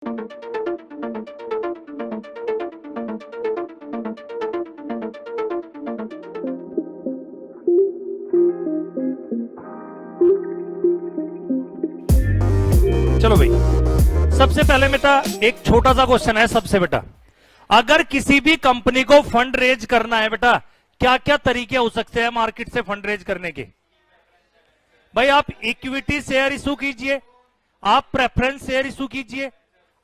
चलो भाई, सबसे पहले बेटा एक छोटा सा क्वेश्चन है सबसे बेटा, अगर किसी भी कंपनी को फंड रेज करना है बेटा, क्या क्या तरीके हो सकते हैं मार्केट से फंड रेज करने के? भाई आप इक्विटी शेयर इशू कीजिए, आप प्रेफरेंस शेयर इशू कीजिए,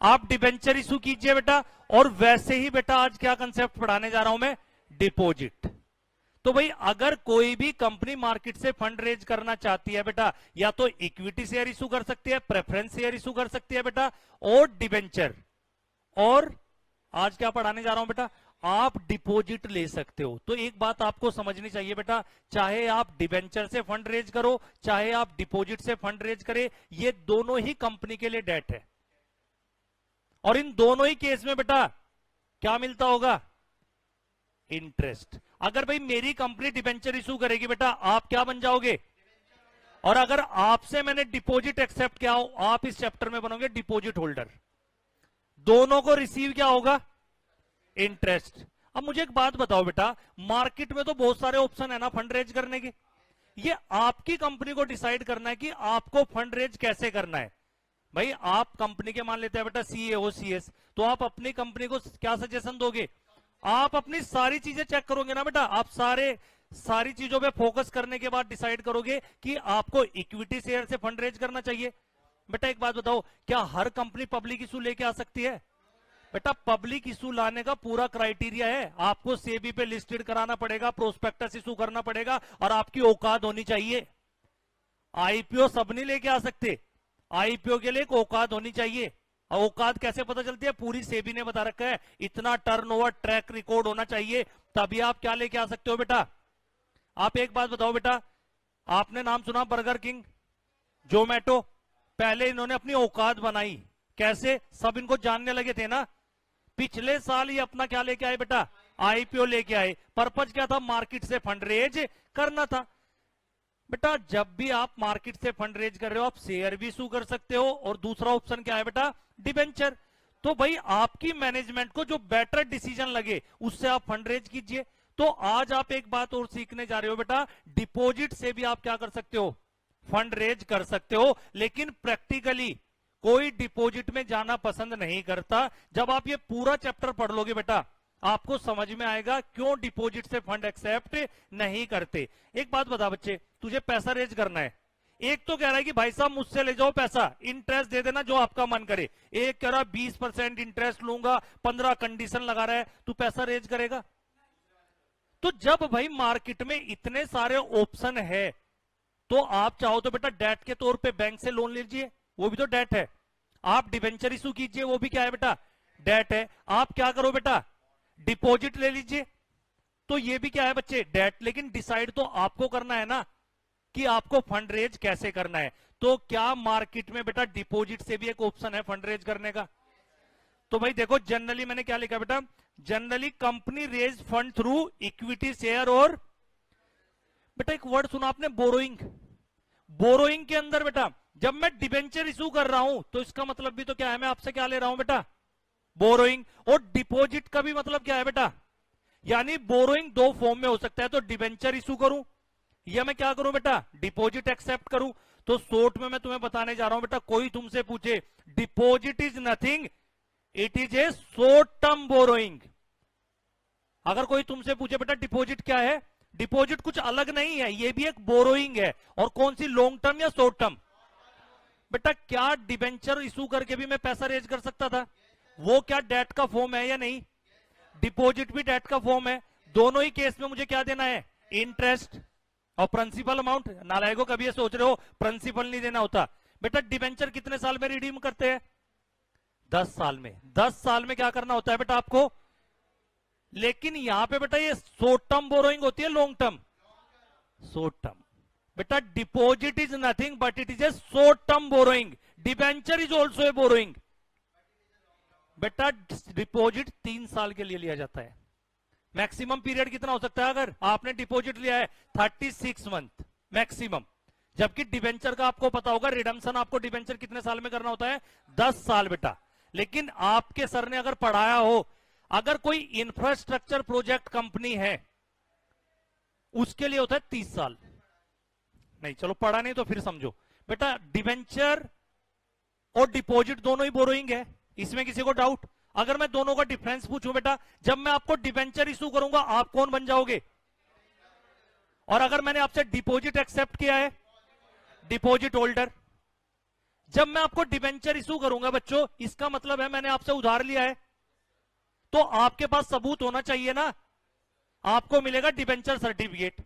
आप डिबेंचर इशू कीजिए बेटा, और वैसे ही बेटा आज क्या कंसेप्ट पढ़ाने जा रहा हूं मैं, डिपॉजिट। तो भाई अगर कोई भी कंपनी मार्केट से फंड रेज करना चाहती है बेटा, या तो इक्विटी शेयर इशू कर सकती है, प्रेफरेंस शेयर इशू कर सकती है बेटा, और डिबेंचर, और आज क्या पढ़ाने जा रहा हूं बेटा, आप डिपॉजिट ले सकते हो। तो एक बात आपको समझनी चाहिए बेटा, चाहे आप डिबेंचर से फंड रेज करो, चाहे आप डिपॉजिट से फंड रेज करे, ये दोनों ही कंपनी के लिए डेट है, और इन दोनों ही केस में बेटा क्या मिलता होगा, इंटरेस्ट। अगर भाई मेरी कंपनी डिबेंचर इशू करेगी बेटा, आप क्या बन जाओगे, और अगर आपसे मैंने डिपॉजिट एक्सेप्ट किया हो, आप इस चैप्टर में बनोगे डिपॉजिट होल्डर। दोनों को रिसीव क्या होगा, इंटरेस्ट। अब मुझे एक बात बताओ बेटा, मार्केट में तो बहुत सारे ऑप्शन है ना फंड रेज करने के, ये आपकी कंपनी को डिसाइड करना है कि आपको फंड रेज कैसे करना है। भाई आप कंपनी के मान लेते हैं बेटा सीएओ सीएस, तो आप अपनी कंपनी को क्या सजेशन दोगे, आप अपनी सारी चीजें चेक करोगे ना बेटा, आप सारी चीजों पे फोकस करने के बाद डिसाइड करोगे कि आपको इक्विटी शेयर से फंड रेज करना चाहिए। बेटा एक बात बताओ, क्या हर कंपनी पब्लिक इशू लेके आ सकती है? बेटा पब्लिक इशू लाने का पूरा क्राइटेरिया है, आपको सेबी पे लिस्टेड कराना पड़ेगा, प्रोस्पेक्टस इशू करना पड़ेगा, और आपकी औकात होनी चाहिए। आईपीओ सब नहीं लेके आ सकते, आईपीओ के लिए एक औकात होनी चाहिए। औकात कैसे पता चलती है, पूरी सेबी ने बता रखा है, इतना टर्नओवर ट्रैक रिकॉर्ड होना चाहिए, तभी आप क्या लेके आ सकते हो बेटा। आप एक बात बताओ बेटा, आपने नाम सुना बर्गर किंग, जोमेटो, पहले इन्होंने अपनी औकात बनाई, कैसे, सब इनको जानने लगे थे ना। पिछले साल ये अपना क्या लेके आए बेटा, आईपीओ लेके आए। पर्पज क्या था, मार्केट से फंड रेज करना था। बेटा जब भी आप मार्केट से फंड रेज कर रहे हो, आप शेयर भी इशू कर सकते हो, और दूसरा ऑप्शन क्या है बेटा, डिबेंचर। तो भाई आपकी मैनेजमेंट को जो बेटर डिसीजन लगे उससे आप फंड रेज कीजिए। तो आज आप एक बात और सीखने जा रहे हो बेटा, डिपॉजिट से भी आप क्या कर सकते हो, फंड रेज कर सकते हो। लेकिन प्रैक्टिकली कोई डिपॉजिट में जाना पसंद नहीं करता। जब आप ये पूरा चैप्टर पढ़ लोगे बेटा, आपको समझ में आएगा क्यों डिपॉजिट से फंड एक्सेप्ट नहीं करते। एक बात बता बच्चे, तुझे पैसा रेज करना है, एक तो कह रहा है कि भाई साहब मुझसे ले जाओ पैसा, इंटरेस्ट दे देना जो आपका मन करे, एक कह रहा 20% इंटरेस्ट लूंगा, 15 कंडीशन लगा रहा है, तू पैसा रेज करेगा? तो जब भाई मार्केट में इतने सारे ऑप्शन है, तो आप चाहो तो बेटा डेट के तौर पे बैंक से लोन लीजिए, वो भी तो डेट है। आप डिबेंचर इशू कीजिए, वो भी क्या है बेटा, डेट है। आप क्या करो बेटा, डिपॉजिट ले लीजिए, तो ये भी क्या है बच्चे, डेट। लेकिन डिसाइड तो आपको करना है ना कि आपको फंड रेज कैसे करना है। तो क्या मार्केट में बेटा डिपॉजिट से भी एक ऑप्शन है फंड रेज करने का? तो भाई देखो, जनरली मैंने क्या लिखा बेटा, generally company raise fund through equity share, और बेटा एक वर्ड सुना आपने, बोरोइंग। बोरोइंग के अंदर बेटा जब मैं डिबेंचर इशू कर रहा हूं, तो इसका मतलब भी तो क्या है, मैं आपसे क्या ले रहा हूं बेटा, बोरोइंग। और डिपॉजिट का भी मतलब क्या है बेटा, यानी बोरोइंग दो फॉर्म में हो सकता है, तो डिबेंचर इशू करूं या मैं क्या करूं बेटा, डिपॉजिट एक्सेप्ट करूं। तो शॉर्ट में मैं तुम्हें बताने जा रहा हूं बेटा, कोई तुमसे पूछे deposit is nothing, it is a short term borrowing. अगर कोई तुमसे पूछे बेटा डिपॉजिट क्या है, डिपॉजिट कुछ अलग नहीं है, ये भी एक बोरोइंग है। और कौन सी, लॉन्ग टर्म या शॉर्ट टर्म? बेटा क्या डिबेंचर इशू करके भी मैं पैसा रेज कर सकता था? वो क्या डेट का फॉर्म है या नहीं? डिपॉजिट भी डेट का फॉर्म है। दोनों ही केस में मुझे क्या देना है, इंटरेस्ट और प्रिंसिपल अमाउंट। नालायकों कभी ये सोच रहे हो प्रिंसिपल नहीं देना होता। बेटा डिबेंचर कितने साल में रिडीम करते हैं, 10 साल में। 10 साल में क्या करना होता है बेटा आपको। लेकिन यहां पे बेटा ये शॉर्ट टर्म बोरोइंग होती है, लॉन्ग टर्म, शॉर्ट टर्म। बेटा deposit is nothing but it is a short term borrowing, debenture is also a borrowing. बेटा डिपॉजिट 3 साल के लिए लिया जाता है। मैक्सिमम पीरियड कितना हो सकता है, अगर आपने डिपॉजिट लिया है 36 मंथ मैक्सिमम। जबकि डिबेंचर का आपको पता होगा, रिडम्पशन आपको डिबेंचर कितने साल में करना होता है, 10 साल बेटा। लेकिन आपके सर ने अगर पढ़ाया हो, अगर कोई इंफ्रास्ट्रक्चर प्रोजेक्ट कंपनी है उसके लिए होता है 30 साल। नहीं चलो पढ़ा नहीं तो फिर समझो बेटा, डिवेंचर और डिपॉजिट दोनों ही बोरोइंग है, इसमें किसी को डाउट? अगर मैं दोनों का डिफरेंस पूछूं बेटा, जब मैं आपको डिवेंचर इशू करूंगा आप कौन बन जाओगे? और अगर मैंने आपसे डिपॉजिट एक्सेप्ट किया है, डिपॉजिट होल्डर। जब मैं आपको डिवेंचर इशू करूंगा बच्चों, इसका मतलब है मैंने आपसे उधार लिया है, तो आपके पास सबूत होना चाहिए ना। आपको मिलेगा डिवेंचर सर्टिफिकेट।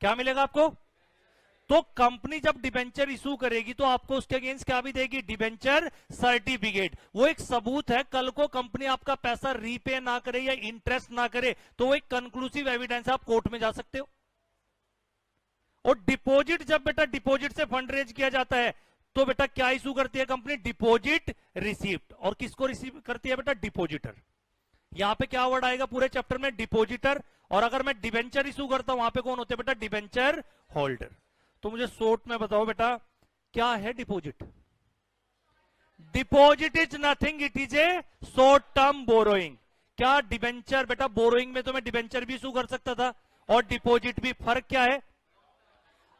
क्या मिलेगा आपको? तो कंपनी जब डिबेंचर इशू करेगी तो आपको उसके अगेंस्ट क्या भी देगी? Debenture certificate. वो एक सबूत है, कल को कंपनी आपका पैसा रीपे ना करे या इंटरेस्ट ना करे तो वो एक कंक्लूसिव एविडेंस है, आप कोर्ट में जा सकते हो। और डिपॉजिट, जब बेटा डिपॉजिट से फंड रेज किया जाता है तो बेटा क्या इशू करती है कंपनी? Deposit receipt. और किसको रिसीव करती है बेटा? डिपॉजिटर। यहां पे क्या वर्ड आएगा पूरे चैप्टर में? डिपॉजिटर। और अगर मैं डिबेंचर इशू करता हूं वहां पे कौन होते हैं बेटा? Debenture holder. तो मुझे शॉर्ट में बताओ बेटा, क्या है deposit? Deposit is nothing, it is a short term borrowing. क्या डिबेंचर बेटा, बोरोइंग में तो मैं डिबेंचर भी इशू कर सकता था और डिपॉजिट भी, फर्क क्या है?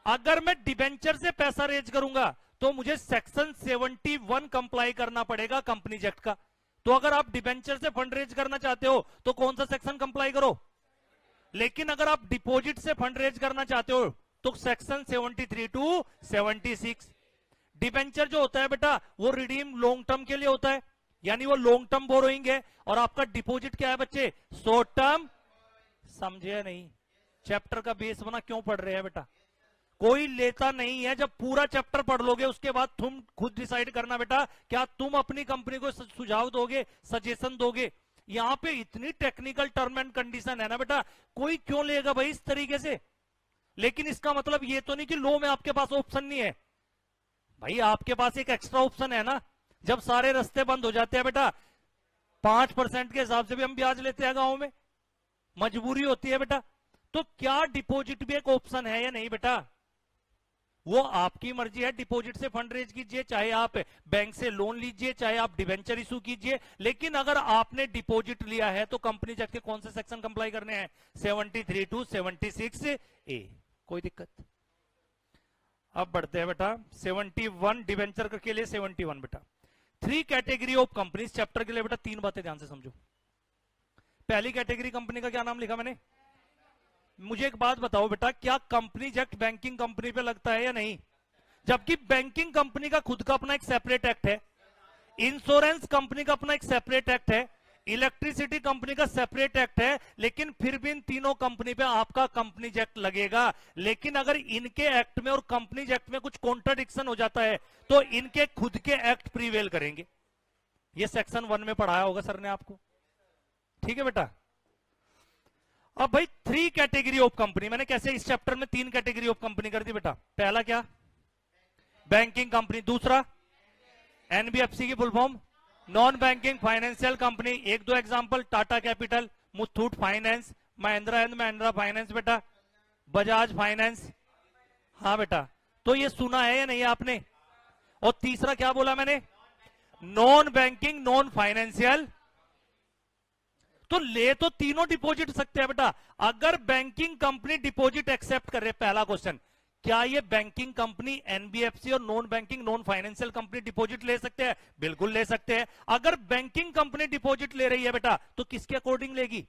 अगर मैं डिबेंचर से पैसा रेज करूंगा तो मुझे सेक्शन 71 कंप्लाई करना पड़ेगा कंपनीज एक्ट का। तो अगर आप डिबेंचर से फंड रेज करना चाहते हो तो कौन सा सेक्शन कंप्लाई करो? लेकिन अगर आप डिपॉजिट से फंड रेज करना चाहते हो तो सेक्शन 73 टू 76। डिबेंचर जो होता है बेटा वो रिडीम लॉन्ग टर्म के लिए होता है, यानी वो लॉन्ग टर्म बोरोइंग है। और आपका डिपॉजिट क्या है बच्चे? Short term. समझे नहीं? चैप्टर का बेस बना क्यों पढ़ रहे हैं बेटा? कोई लेता नहीं है। जब पूरा चैप्टर पढ़ लोगे उसके बाद तुम खुद डिसाइड करना बेटा, क्या तुम अपनी कंपनी को सुझाव दोगे, सजेशन दोगे। यहां पे इतनी टेक्निकल टर्म एंड कंडीशन है ना बेटा, कोई क्यों लेगा भाई इस तरीके से। लेकिन इसका मतलब ये तो नहीं कि लो में आपके पास ऑप्शन नहीं है भाई, आपके पास एक एक्स्ट्रा ऑप्शन है ना। जब सारे रास्ते बंद हो जाते हैं बेटा, 5% के हिसाब से भी हम ब्याज लेते हैं गांव में, मजबूरी होती है बेटा। तो क्या डिपॉजिट भी एक ऑप्शन है या नहीं बेटा? वो आपकी मर्जी है। डिपॉजिट से फंड रेज कीजिए, चाहे आप बैंक से लोन लीजिए, चाहे आप डिवेंचर इशू कीजिए। लेकिन अगर आपने डिपॉजिट लिया है तो कंपनी एक्ट के कौन से सेक्शन कंप्लाई करने हैं? 73 टू 76A। कोई दिक्कत? अब बढ़ते हैं बेटा 71 डिवेंचर के लिए 71 बेटा। 3 कैटेगरी ऑफ कंपनीज। चैप्टर के लिए बेटा 3 बातें ध्यान से समझो। पहली कैटेगरी कंपनी का क्या नाम लिखा मैंने? मुझे एक बात बताओ बेटा, क्या कंपनीज एक्ट बैंकिंग कंपनी पे लगता है या नहीं? जबकि बैंकिंग कंपनी का खुद का अपना एक सेपरेट एक्ट है, इंश्योरेंस कंपनी का अपना एक सेपरेट एक्ट है, इलेक्ट्रिसिटी कंपनी का सेपरेट एक्ट है। लेकिन फिर भी इन तीनों कंपनी पे आपका कंपनीज एक्ट लगेगा। लेकिन अगर इनके एक्ट में और कंपनीज एक्ट में कुछ कॉन्ट्राडिक्शन हो जाता है तो इनके खुद के एक्ट प्रीवेल करेंगे। ये सेक्शन 1 में पढ़ाया होगा सर ने आपको, ठीक है बेटा। अब भाई 3 कैटेगरी ऑफ कंपनी, मैंने कैसे इस चैप्टर में 3 कैटेगरी ऑफ कंपनी कर दी बेटा। पहला क्या? Banking company. दूसरा एनबीएफसी की full form non banking financial company. 1-2 example, Tata capital, Muthoot finance, Mahindra and Mahindra finance बेटा, बजाज फाइनेंस। हाँ बेटा, तो ये सुना है या नहीं आपने? और तीसरा क्या बोला मैंने? Non banking non financial. तो ले तो तीनों डिपॉजिट सकते हैं बेटा। अगर बैंकिंग कंपनी डिपॉजिट एक्सेप्ट कर रहे, पहला क्वेश्चन, क्या ये बैंकिंग कंपनी एनबीएफसी और non banking non financial company deposit ले सकते हैं? बिल्कुल ले सकते हैं। अगर बैंकिंग कंपनी डिपॉजिट ले रही है बेटा तो किसके अकॉर्डिंग लेगी?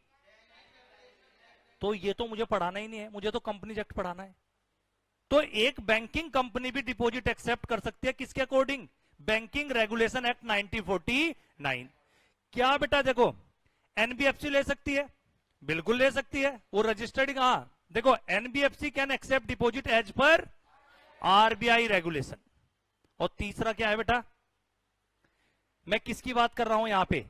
तो ये तो मुझे पढ़ाना ही नहीं है, मुझे तो कंपनी एक्ट पढ़ाना है। तो एक बैंकिंग कंपनी भी डिपॉजिट एक्सेप्ट कर सकती है, किसके अकॉर्डिंग? Banking regulation act 1949। क्या बेटा देखो, एनबीएफसी ले सकती है? बिल्कुल ले सकती है, वो रजिस्टर्ड कहां? देखो, NBFC can accept deposit as per RBI regulation. और तीसरा क्या है बेटा? मैं किसकी बात कर रहा हूं यहां पे?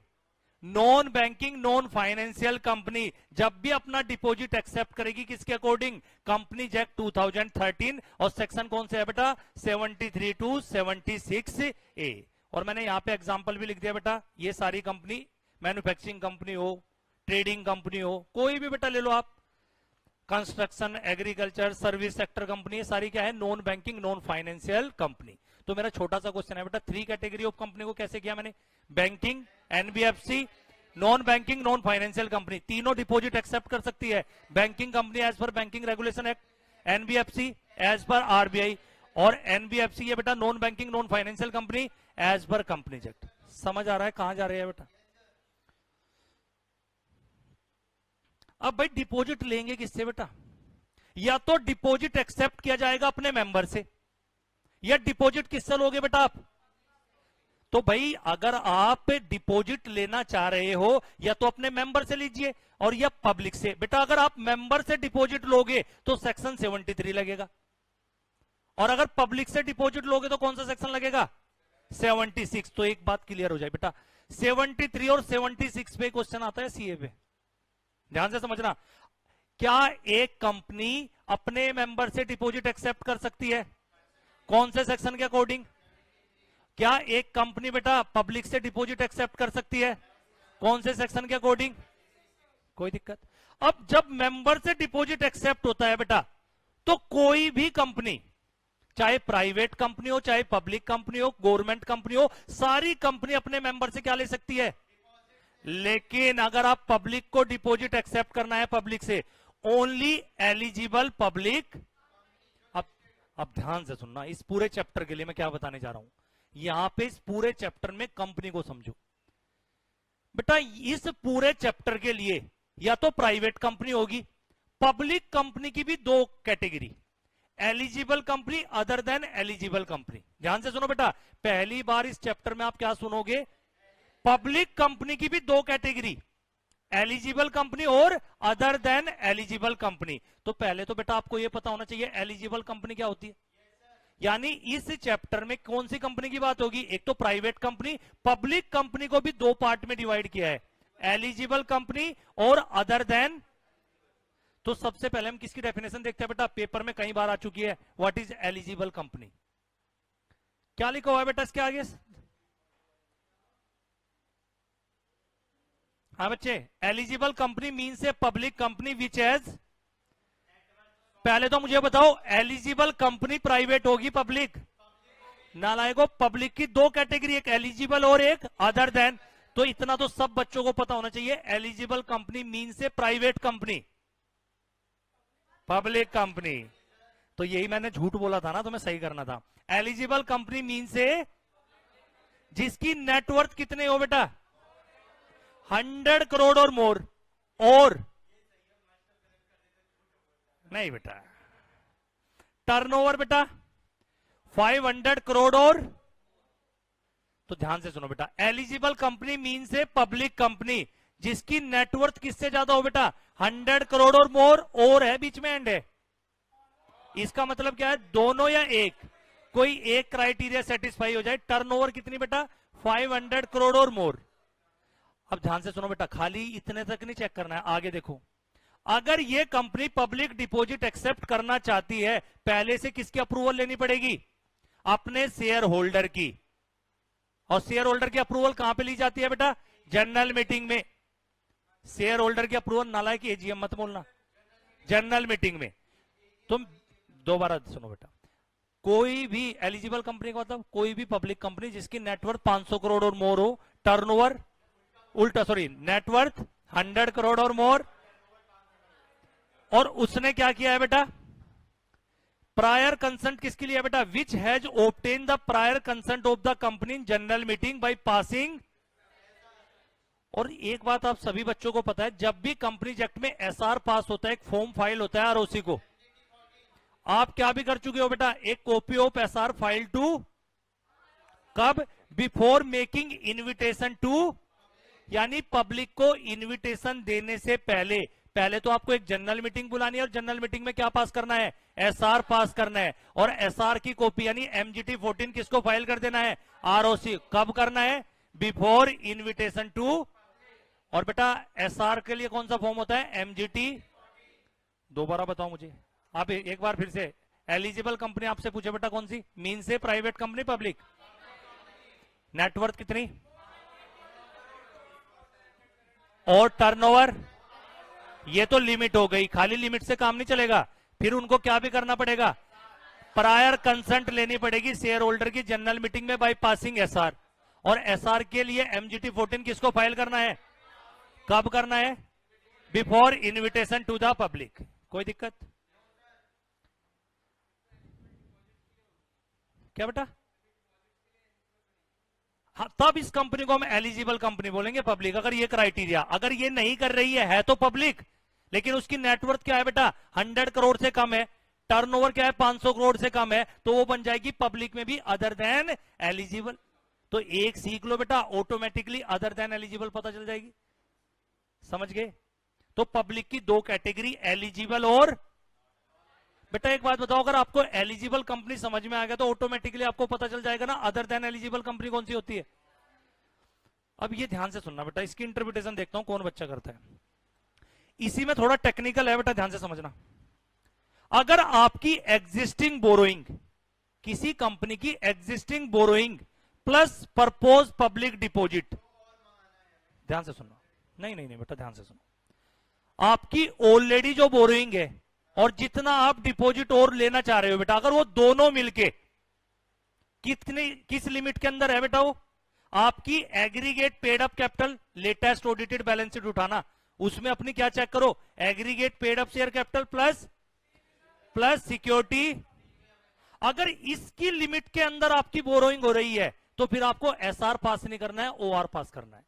Non banking non financial company जब भी अपना डिपॉजिट एक्सेप्ट करेगी, किसके अकॉर्डिंग? Companies act 2013। और सेक्शन कौन से है बेटा? 73 टू 76A। और मैंने यहां पे एग्जांपल भी लिख दिया बेटा। ये सारी कंपनी, मैन्युफैक्चरिंग कंपनी हो, ट्रेडिंग कंपनी हो, कोई भी बेटा ले लो आप, construction, agriculture, service sector company, सारी क्या है? Non banking non financial company. तो मेरा छोटा सा क्वेश्चन है बेटा, 3 कैटेगरी ऑफ कंपनी को कैसे किया मैंने? Banking, NBFC, non banking, non financial company, तीनों डिपॉजिट एक्सेप्ट कर सकती है। Banking company as per banking regulation act, NBFC as per RBI, और एनबीएफसी ये बेटा non banking non financial company as per companies act. समझ आ रहा है कहां जा रहे हैं बेटा? अब भाई डिपॉजिट लेंगे किससे बेटा? या तो डिपॉजिट एक्सेप्ट किया जाएगा अपने मेंबर से, या डिपॉजिट किससे लोगे बेटा आप? तो भाई अगर आप डिपॉजिट लेना चाह रहे हो या तो अपने मेंबर से लीजिए और या पब्लिक से। बेटा अगर आप मेंबर से डिपॉजिट लोगे तो सेक्शन 73 लगेगा, और अगर पब्लिक से डिपॉजिट लोगे तो कौन सा सेक्शन लगेगा? 76। तो एक बात क्लियर हो जाए बेटा, 73 और 76 पे क्वेश्चन आता है सीए पे, ध्यान से समझना। क्या एक कंपनी अपने मेंबर से डिपॉजिट एक्सेप्ट कर सकती है? कौन से सेक्शन के अकॉर्डिंग? क्या एक कंपनी बेटा पब्लिक से डिपॉजिट एक्सेप्ट कर सकती है? कौन से सेक्शन के अकॉर्डिंग? कोई दिक्कत? अब जब मेंबर से डिपॉजिट एक्सेप्ट होता है बेटा, तो कोई भी कंपनी, चाहे प्राइवेट कंपनी हो, चाहे पब्लिक कंपनी हो, गवर्नमेंट कंपनी हो, सारी कंपनी अपने मेंबर से क्या ले सकती है? लेकिन अगर आप पब्लिक को डिपॉजिट एक्सेप्ट करना है पब्लिक से, ओनली एलिजिबल पब्लिक। अब ध्यान से सुनना, इस पूरे चैप्टर के लिए मैं क्या बताने जा रहा हूं। यहां पे इस पूरे चैप्टर में कंपनी को समझो बेटा। इस पूरे चैप्टर के लिए या तो प्राइवेट कंपनी होगी, पब्लिक कंपनी की भी 2 category, eligible company, other than eligible company. ध्यान से सुनो बेटा, पहली बार इस चैप्टर में आप क्या सुनोगे? पब्लिक कंपनी की भी 2 कैटेगरी, एलिजिबल कंपनी और अदर देन एलिजिबल कंपनी। तो पहले तो बेटा आपको यह पता होना चाहिए एलिजिबल कंपनी क्या होती है। यानी इस चैप्टर में कौन सी कंपनी की बात होगी? एक तो प्राइवेट कंपनी, पब्लिक कंपनी को भी 2 पार्ट में डिवाइड किया है, एलिजिबल कंपनी और अदर देन। तो सबसे पहले हम किसकी डेफिनेशन देखते हैं बेटा? पेपर में कई बार आ चुकी है, व्हाट इज एलिजिबल कंपनी। क्या लिखा हुआ है बेटा इसके आगे? हाँ बच्चे, eligible company means a public company which has, पहले तो मुझे बताओ एलिजिबल कंपनी प्राइवेट होगी पब्लिक? नालायकों, पब्लिक की 2 कैटेगरी, एक एलिजिबल और एक अदर देन। तो इतना तो सब बच्चों को पता होना चाहिए, एलिजिबल कंपनी मीन्स ए प्राइवेट कंपनी, पब्लिक कंपनी। तो यही मैंने झूठ बोला था ना, तो मैं सही करना था। एलिजिबल कंपनी मीन्स ए जिसकी नेटवर्थ कितने हो बेटा? 100 करोड़ और मोर, और नहीं बेटा, टर्नओवर बेटा 500 करोड़ और। तो ध्यान से सुनो बेटा, eligible company means a public company जिसकी नेटवर्थ किससे ज्यादा हो बेटा? 100 करोड़ और मोर, और है बीच में एंड है। इसका मतलब क्या है? दोनों या एक, कोई एक क्राइटेरिया सेटिस्फाई हो जाए। टर्नओवर कितनी बेटा? 500 करोड़ और मोर। अब ध्यान से सुनो बेटा, खाली इतने तक नहीं चेक करना है, आगे देखो। अगर ये कंपनी पब्लिक डिपॉजिट एक्सेप्ट करना चाहती है, पहले से किसकी अप्रूवल लेनी पड़ेगी? अपने शेयर होल्डर की। और शेयर होल्डर की अप्रूवल कहां पे ली जाती है बेटा? जनरल मीटिंग में। शेयर होल्डर की अप्रूवल, नालायक एजीएम मत बोलना, जनरल मीटिंग में। तुम दोबारा सुनो बेटा, कोई भी एलिजिबल कंपनी का मतलब कोई भी पब्लिक कंपनी जिसकी नेटवर्थ 500 करोड़ और मोर हो, टर्नओवर उल्टा, सॉरी, नेटवर्थ 100 करोड़ और मोर, और उसने क्या किया है बेटा? प्रायर कंसेंट किसके लिए है बेटा? Which has obtain the prior consent of the company in general meeting by passing. और एक बात आप सभी बच्चों को पता है, जब भी कंपनीज एक्ट में एसआर पास होता है, एक फॉर्म फाइल होता है आरओसी को, आप क्या भी कर चुके हो बेटा? एक copy of SR file to, कब? बिफोर मेकिंग इन्विटेशन टू, यानी पब्लिक को इन्विटेशन देने से पहले। पहले तो आपको एक जनरल मीटिंग बुलानी है, और जनरल मीटिंग में क्या पास करना है? एसआर पास करना है। और एसआर की कॉपी यानी एमजीटी 14 किसको फाइल कर देना है? आरओसी। कब करना है? Before invitation to. और बेटा एसआर के लिए कौन सा फॉर्म होता है? एमजीटी। दोबारा बताओ मुझे आप एक बार फिर से। एलिजिबल कंपनी आपसे पूछे बेटा कौन सी? मीन से प्राइवेट कंपनी, पब्लिक। नेटवर्थ कितनी? और टर्नओवर, ये तो लिमिट हो गई। खाली लिमिट से काम नहीं चलेगा, फिर उनको क्या भी करना पड़ेगा? प्रायर कंसेंट लेनी पड़ेगी शेयर होल्डर की जनरल मीटिंग में बाय पासिंग एसआर। और एसआर के लिए एमजीटी 14 किसको फाइल करना है, कब करना है, before invitation to the public. कोई दिक्कत क्या बेटा? हाँ, तब इस कंपनी को हम एलिजिबल कंपनी बोलेंगे पब्लिक, अगर ये क्राइटेरिया, अगर ये नहीं कर रही है तो पब्लिक, लेकिन उसकी नेटवर्थ क्या है बेटा 100 करोड़ से कम है, टर्नओवर क्या है 500 करोड़ से कम है, तो वो बन जाएगी पब्लिक में भी अदर देन एलिजिबल। तो एक सीख लो बेटा, ऑटोमेटिकली अदर देन एलिजिबल पता चल जाएगी। समझ गए? तो पब्लिक की दो कैटेगरी, एलिजिबल और, बेटा एक बात बताओ, अगर आपको एलिजिबल कंपनी समझ में आ गया तो ऑटोमेटिकली आपको पता चल जाएगा ना अदर देन एलिजिबल कंपनी कौन सी होती है। अब ये ध्यान से सुनना बेटा, इसकी इंटरप्रिटेशन देखता हूं कौन बच्चा करता है। इसी में थोड़ा टेक्निकल है बेटा, ध्यान से समझना। अगर आपकी एग्जिस्टिंग बोरोइंग, किसी कंपनी की existing borrowing plus purpose public deposit, ध्यान से सुनना, नहीं नहीं नहीं बेटा ध्यान से सुनो, आपकी ऑलरेडी जो बोरोइंग है और जितना आप डिपॉजिट और लेना चाह रहे हो बेटा, अगर वो दोनों मिलके कितनी, किस लिमिट के अंदर है बेटा, वो आपकी aggregate paid up capital, latest audited balance sheet उठाना, उसमें अपनी क्या चेक करो, aggregate paid up share capital plus security. अगर इसकी लिमिट के अंदर आपकी बोरोइंग हो रही है तो फिर आपको एसआर पास नहीं करना है, ओआर पास करना है।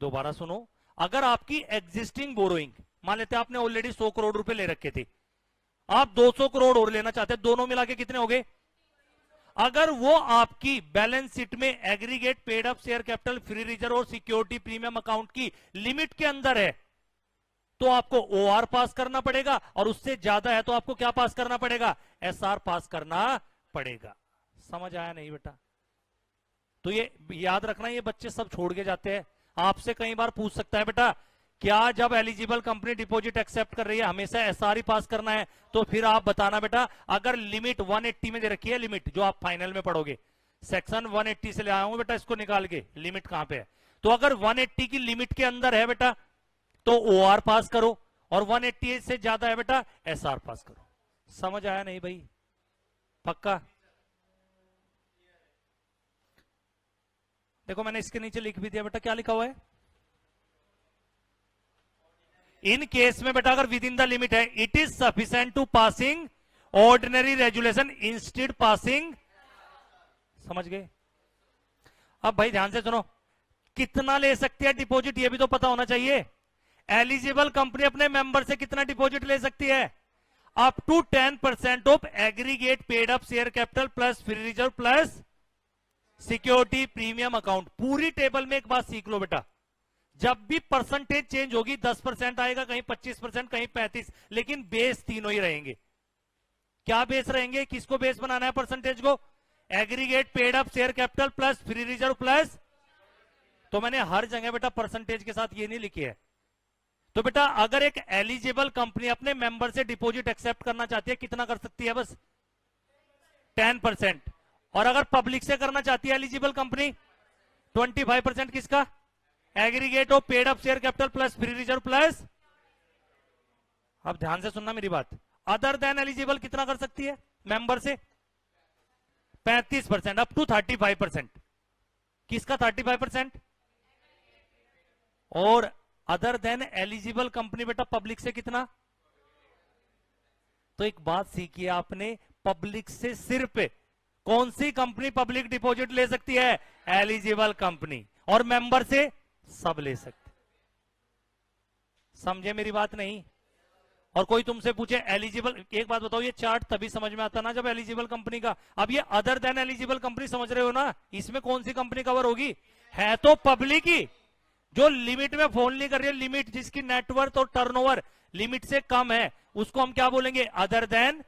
दोबारा सुनो, अगर आपकी एग्जिस्टिंग बोरोइंग, मान लेते हैं आपने ऑलरेडी 100 करोड़ रुपए ले रखे थे, आप 200 करोड़ और लेना चाहते हैं, दोनों मिला के कितने हो गए? अगर वो आपकी बैलेंस शीट में aggregate paid up share capital, free reserve और सिक्योरिटी प्रीमियम अकाउंट की लिमिट के अंदर है तो आपको ओआर पास करना पड़ेगा, और उससे ज्यादा है तो आपको क्या पास करना पड़ेगा, एसआर पास करना पड़ेगा। समझ आया नहीं बेटा? तो ये याद रखना, ये बच्चे सब छोड़ के जाते हैं। आपसे कई बार पूछ सकता है बेटा, क्या जब एलिजिबल कंपनी डिपॉजिट एक्सेप्ट कर रही है हमेशा एसआर ही पास करना है? तो फिर आप बताना बेटा, अगर लिमिट 180 में दे रखी है, लिमिट जो आप फाइनल में पढ़ोगे, सेक्शन 180 से ले आया हूं बेटा इसको निकाल के, लिमिट कहां पे है, तो अगर 180 की लिमिट के अंदर है बेटा तो ओआर पास करो, और 180 से ज्यादा है बेटा एसआर पास करो। समझ आया नहीं भाई? पक्का? देखो मैंने इसके नीचे लिख भी दिया बेटा, क्या लिखा हुआ है, इन केस में बेटा अगर विद इन द लिमिट है, it is sufficient to passing ordinary resolution instead passing. समझ गए? अब भाई ध्यान से सुनो, कितना ले सकती है डिपॉजिट ये भी तो पता होना चाहिए। एलिजिबल कंपनी अपने मेंबर से कितना डिपॉजिट ले सकती है? Up to 10% of aggregate paid up share capital plus free reserve plus security premium account. पूरी टेबल में एक बात सीख लो बेटा, जब भी परसेंटेज चेंज होगी 10% आएगा, कहीं 25%, कहीं 35%, लेकिन बेस तीनों ही रहेंगे। क्या बेस रहेंगे? किसको बेस बनाना है परसेंटेज को? Aggregate paid up share capital plus free reserve plus, तो मैंने हर जगह बेटा परसेंटेज के साथ ये नहीं लिखी है। तो बेटा अगर एक एलिजिबल कंपनी अपने मेंबर से डिपॉजिट एक्सेप्ट करना चाहती है, कितना कर सकती है? बस 10%। और अगर पब्लिक से करना चाहती है एलिजिबल कंपनी 25%, किसका? Aggregate of paid up share capital plus free reserve plus, अब ध्यान से सुनना मेरी बात, अदर देन एलिजिबल कितना कर सकती है मेंबर से? 35%, अप टू 35%। किसका 35%? और अदर देन एलिजिबल कंपनी बेटा पब्लिक से कितना? तो एक बात सीखिए आपने, पब्लिक से सिर्फ कौन सी कंपनी पब्लिक डिपॉजिट ले सकती है? Eligible company. और मेंबर से सब ले सकते। समझे मेरी बात नहीं? और कोई तुमसे पूछे एलिजिबल, एक बात बताओ, ये चार्ट तभी समझ में आता ना जब एलिजिबल कंपनी का, अब ये अदर देन एलिजिबल कंपनी समझ रहे हो ना, इसमें कौन सी कंपनी कवर होगी? है तो पब्लिक ही, जो लिमिट में फोन नहीं कर रही है, लिमिट जिसकी नेटवर्थ और टर्नओवर लिमिट से कम है, उसको हम क्या बोलेंगे? Other than.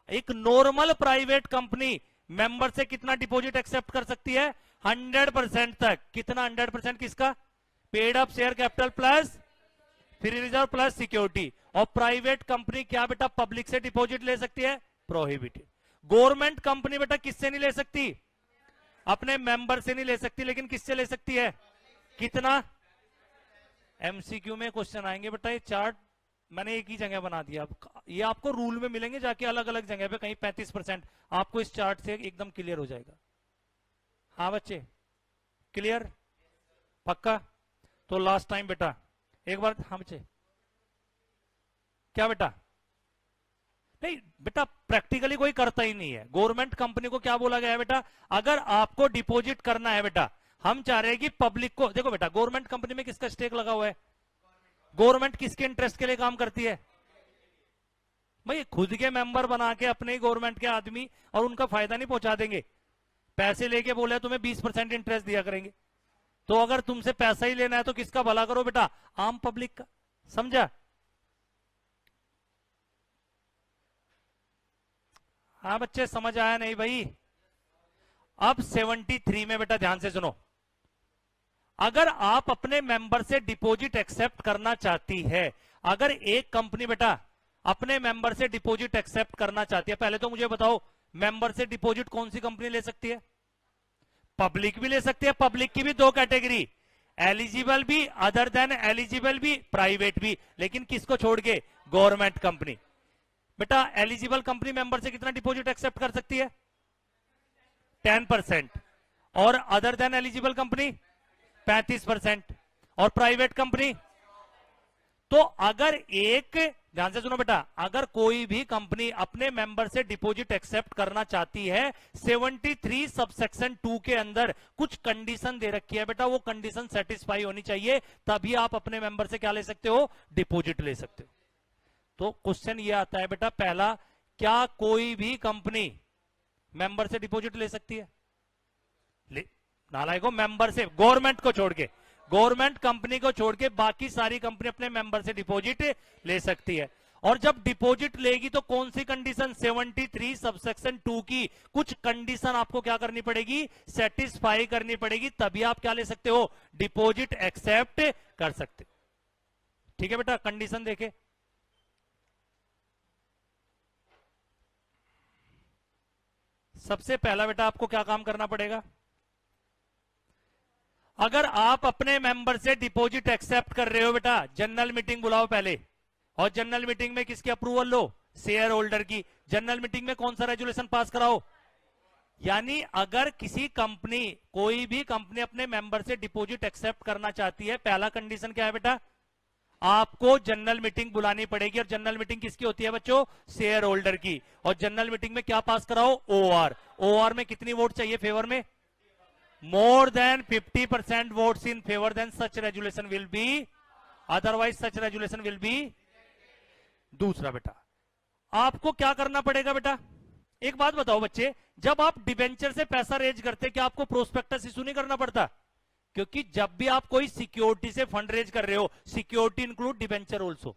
एक नॉर्मल प्राइवेट कंपनी मेंबर से कितना डिपॉजिट एक्सेप्ट कर सकती है? 100% तक। कितना 100%? किसका? Paid up share capital plus free reserve plus security. और प्राइवेट कंपनी क्या बेटा पब्लिक से डिपॉजिट ले सकती है? प्रोहिबिटेड। गवर्नमेंट कंपनी बेटा किससे नहीं ले सकती? अपने मेंबर से नहीं ले सकती, लेकिन किससे ले सकती है? कितना? एमसीक्यू में क्वेश्चन आएंगे बेटा, ये चार्ट मैंने एक ही जगह बना दिया। ये आपको रूल में मिलेंगे जाके अलग अलग जगह पे, कहीं 35%। आपको इस चार्ट से एकदम क्लियर हो जाएगा। हाँ बच्चे, क्लियर, पक्का? तो लास्ट टाइम बेटा एक बार, हाँ बच्चे, क्या बेटा? नहीं बेटा, प्रैक्टिकली कोई करता ही नहीं है। गवर्नमेंट कंपनी को क्या बोला गया है बेटा? अगर आपको डिपॉजिट करना है बेटा, हम चाह रहे हैं कि पब्लिक को, देखो बेटा, गवर्नमेंट कंपनी में किसका स्टेक लगा हुआ है? गवर्नमेंट किसके इंटरेस्ट के लिए काम करती है भाई? खुद के मेंबर बना के अपने ही गवर्नमेंट के आदमी, और उनका फायदा नहीं पहुंचा देंगे। पैसे लेके बोले तुम्हें 20% इंटरेस्ट दिया करेंगे। तो अगर तुमसे पैसा ही लेना है तो किसका भला करो बेटा? आम पब्लिक का। समझा? हाँ बच्चे, समझ आया नहीं भाई? अब 73 में बेटा ध्यान से सुनो। अगर आप अपने मेंबर से डिपॉजिट एक्सेप्ट करना चाहती है, अगर एक कंपनी बेटा अपने मेंबर से डिपॉजिट एक्सेप्ट करना चाहती है, पहले तो मुझे बताओ मेंबर से डिपॉजिट कौन सी कंपनी ले सकती है? पब्लिक भी ले सकती है। पब्लिक की भी दो कैटेगरी, एलिजिबल भी, अदर देन एलिजिबल भी, प्राइवेट भी। लेकिन किसको छोड़ के? Government company. बेटा एलिजिबल कंपनी मेंबर से कितना डिपॉजिट एक्सेप्ट कर सकती है? 10%। और अदर देन एलिजिबल कंपनी 35%। और प्राइवेट कंपनी, तो अगर एक, ध्यान से सुनो बेटा, अगर कोई भी कंपनी अपने मेंबर से डिपॉजिट एक्सेप्ट करना चाहती है, 73 सबसेक्शन 2 के अंदर कुछ कंडीशन दे रखी है बेटा, वो कंडीशन सेटिस्फाई होनी चाहिए, तभी आप अपने मेंबर से क्या ले सकते हो? डिपॉजिट ले सकते हो। तो क्वेश्चन ये आता है बेटा पहला, क्या कोई भी कंपनी मेंबर से डिपॉजिट ले सकती है? नालायको, मेंबर से, गवर्नमेंट को छोड़ के, गवर्नमेंट कंपनी को छोड़ के बाकी सारी कंपनी अपने मेंबर से डिपॉजिट ले सकती है। और जब डिपॉजिट लेगी तो कौन सी कंडीशन? 73 सबसेक्शन 2 की कुछ कंडीशन आपको क्या करनी पड़ेगी? सेटिस्फाई करनी पड़ेगी, तभी आप क्या ले सकते हो? डिपॉजिट एक्सेप्ट कर सकते। ठीक है बेटा, कंडीशन देखे। सबसे पहला बेटा आपको क्या काम करना पड़ेगा? अगर आप अपने मेंबर से डिपॉजिट एक्सेप्ट कर रहे हो बेटा, जनरल मीटिंग बुलाओ पहले, और जनरल मीटिंग में किसकी अप्रूवल लो? शेयर होल्डर की। जनरल मीटिंग में कौन सा रेजुलेशन पास कराओ? यानी अगर किसी कंपनी, कोई भी कंपनी अपने मेंबर से डिपॉजिट एक्सेप्ट करना चाहती है, पहला कंडीशन क्या है बेटा? आपको जनरल मीटिंग बुलानी पड़ेगी। और जनरल मीटिंग किसकी होती है बच्चों? शेयर होल्डर की। और जनरल मीटिंग में क्या पास कराओ? ओआर। ओआर में कितनी वोट चाहिए फेवर में? More than 50% votes in favor, then such resolution will be, otherwise such resolution will be। दूसरा बेटा आपको क्या करना पड़ेगा बेटा? एक बात बताओ बच्चे, जब आप डिबेंचर से पैसा रेज करते, क्या आपको प्रोस्पेक्टस इशू नहीं करना पड़ता? क्योंकि जब भी आप कोई सिक्योरिटी से फंड रेज कर रहे हो, सिक्योरिटी इंक्लूड डिबेंचर ऑल्सो।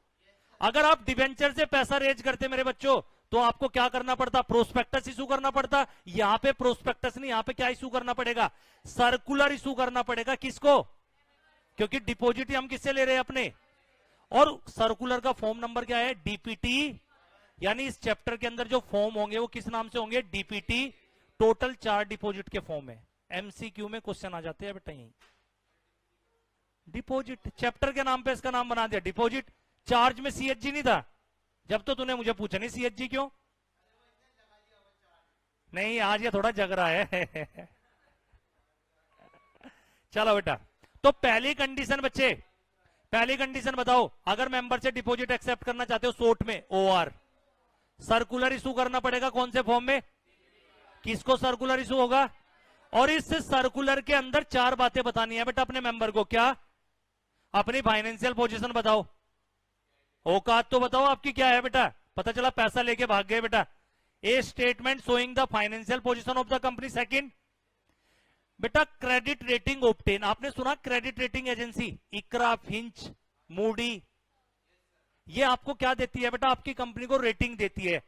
अगर आप डिबेंचर से पैसा रेज करते मेरे बच्चों, तो आपको क्या करना पड़ता? प्रोस्पेक्टस इशू करना पड़ता। यहां पे प्रोस्पेक्टस नहीं, यहां पे क्या इशू करना पड़ेगा? सर्कुलर इशू करना पड़ेगा। किसको? क्योंकि डिपॉजिट हम किससे ले रहे हैं? अपने। और सर्कुलर का फॉर्म नंबर क्या है? डीपीटी। यानी इस चैप्टर के अंदर जो फॉर्म होंगे वो किस नाम से होंगे? डीपीटी। टोटल 4 डिपॉजिट के फॉर्म है। एमसीक्यू में क्वेश्चन आ जाते हैं बेटा यही। डिपॉजिट चैप्टर के नाम पे इसका नाम बना दिया डिपॉजिट। चार्ज में सीएचजी नहीं था जब, तो तूने मुझे पूछा नहीं सीएचजी क्यों? नहीं, आज ये थोड़ा जग रहा है। चलो बेटा, तो पहली कंडीशन बच्चे, पहली कंडीशन बताओ, अगर मेंबर से डिपॉजिट एक्सेप्ट करना चाहते हो शॉर्ट में ओआर, सर्कुलर इशू करना पड़ेगा कौन से फॉर्म में? किसको सर्कुलर इशू होगा? और इस सर्कुलर के अंदर 4 बातें बतानी है बेटा अपने मेंबर को। क्या? अपनी फाइनेंशियल पोजीशन बताओ, औकात तो बताओ आपकी क्या है बेटा। पता चला पैसा लेके भाग गए बेटा। ए statement showing the financial position of the company. Second बेटा क्रेडिट रेटिंग ऑब्टेन। आपने सुना क्रेडिट रेटिंग एजेंसी इकरा, फिंच, मूडी, ये आपको क्या देती है बेटा? आपकी कंपनी को रेटिंग देती है।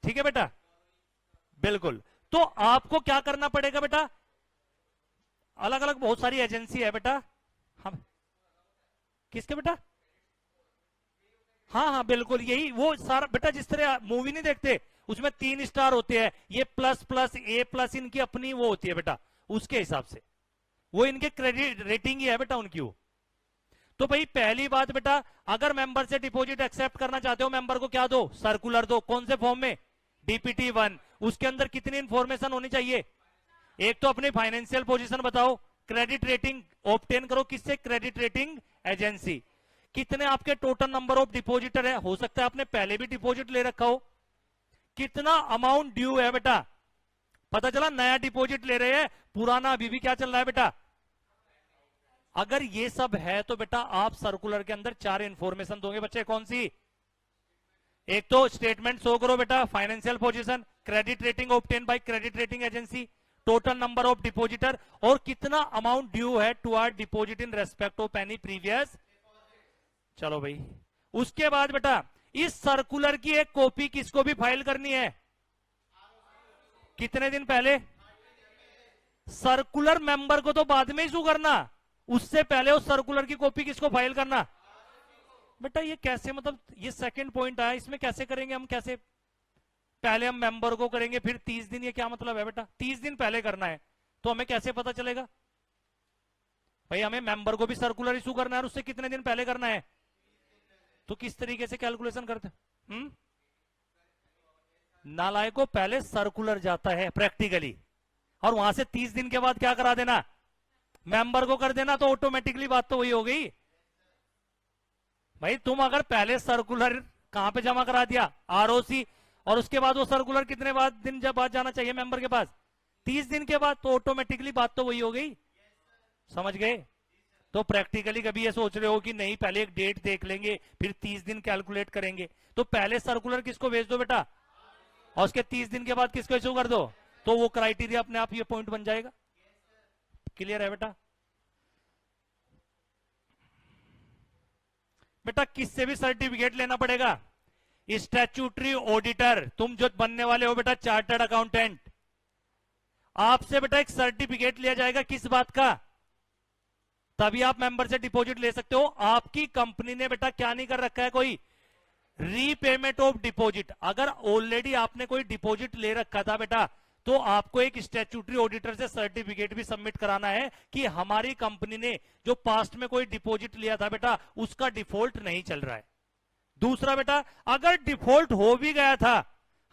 ठीक है बेटा, बिल्कुल। तो आपको क्या करना पड़ेगा बेटा? अलग अलग बहुत सारी एजेंसी है बेटा। हम किसके बेटा? हाँ हाँ बिल्कुल, यही वो सारा बेटा। जिस तरह मूवी नहीं देखते उसमें 3 स्टार होते हैं, ये प्लस प्लस ए प्लस, इनकी अपनी वो होती है बेटा, उसके हिसाब से वो इनके क्रेडिट रेटिंग ही है बेटा उनकी वो। तो भाई पहली बात बेटा, अगर मेंबर से डिपॉजिट एक्सेप्ट करना चाहते हो, मेंबर को क्या दो, सर्कुलर दो। कौन से फॉर्म में, डीपीटी 1। उसके अंदर कितनी इंफॉर्मेशन होनी चाहिए, एक तो अपनी फाइनेंशियल पोजीशन बताओ, क्रेडिट रेटिंग ऑब्टेन करो, किससे, क्रेडिट रेटिंग एजेंसी। कितने आपके टोटल नंबर ऑफ डिपॉजिटर है, हो सकता है आपने पहले भी डिपॉजिट ले रखा हो, कितना अमाउंट ड्यू है बेटा, पता चला नया डिपॉजिट ले रहे हैं, पुराना अभी भी क्या चल रहा है बेटा। अगर ये सब है तो बेटा आप सर्कुलर के अंदर 4 इंफॉर्मेशन दोगे बच्चे, कौन सी, एक तो स्टेटमेंट शो करो बेटा, financial position, credit rating obtain by credit rating agency, total number of depositor, और कितना अमाउंट ड्यू है toward deposit in respect of any previous. चलो भाई, उसके बाद बेटा इस सर्कुलर की एक कॉपी किसको भी फाइल करनी है, कितने दिन पहले, सर्कुलर मेंबर को तो बाद में इशू करना, उससे पहले उस सर्कुलर की कॉपी किसको फाइल करना। बेटा ये कैसे, मतलब ये सेकंड पॉइंट आया, इसमें कैसे करेंगे हम, कैसे, पहले हम मेंबर को करेंगे फिर 30 दिन, ये क्या मतलब है बेटा, 30 दिन पहले करना है तो हमें कैसे पता चलेगा भाई, हमें मेंबर को भी सर्कुलर इशू करना है और उससे कितने दिन पहले करना है, तो किस तरीके से कैलकुलेशन करते, नालायकों, पहले सर्कुलर जाता है प्रैक्टिकली, और वहां से 30 दिन के बाद क्या करा देना, मेंबर को कर देना, तो ऑटोमेटिकली बात तो वही हो गई भाई। तुम अगर पहले सर्कुलर कहां पे जमा करा दिया, आरओसी, और उसके बाद वो सर्कुलर कितने दिन जब बाद जाना चाहिए मेंबर के पास, 30 दिन के बाद, तो ऑटोमेटिकली बात तो वही हो गई, समझ गए। तो प्रैक्टिकली कभी ये सोच रहे हो कि नहीं पहले एक डेट देख लेंगे फिर 30 दिन कैलकुलेट करेंगे, तो पहले सर्कुलर किसको भेज दो बेटा, और उसके 30 दिन के बाद किसको इशू कर दो, तो वो क्राइटेरिया अपने आप ये पॉइंट बन जाएगा। क्लियर है बेटा। बेटा किससे भी सर्टिफिकेट लेना पड़ेगा, स्टैट्यूटरी ऑडिटर, तुम जो बनने वाले हो बेटा चार्टर्ड अकाउंटेंट, आपसे बेटा एक सर्टिफिकेट लिया जाएगा, किस बात का, तभी आप मेंबर से डिपॉजिट ले सकते हो। आपकी कंपनी ने बेटा क्या नहीं कर रखा है, कोई रीपेमेंट ऑफ डिपॉजिट, अगर ऑलरेडी आपने कोई डिपॉजिट ले रखा था बेटा, तो आपको एक स्टैट्यूटरी ऑडिटर से सर्टिफिकेट भी सबमिट कराना है कि हमारी कंपनी ने जो पास्ट में कोई डिपॉजिट लिया था बेटा उसका डिफॉल्ट नहीं चल रहा है। दूसरा बेटा, अगर डिफॉल्ट हो भी गया था,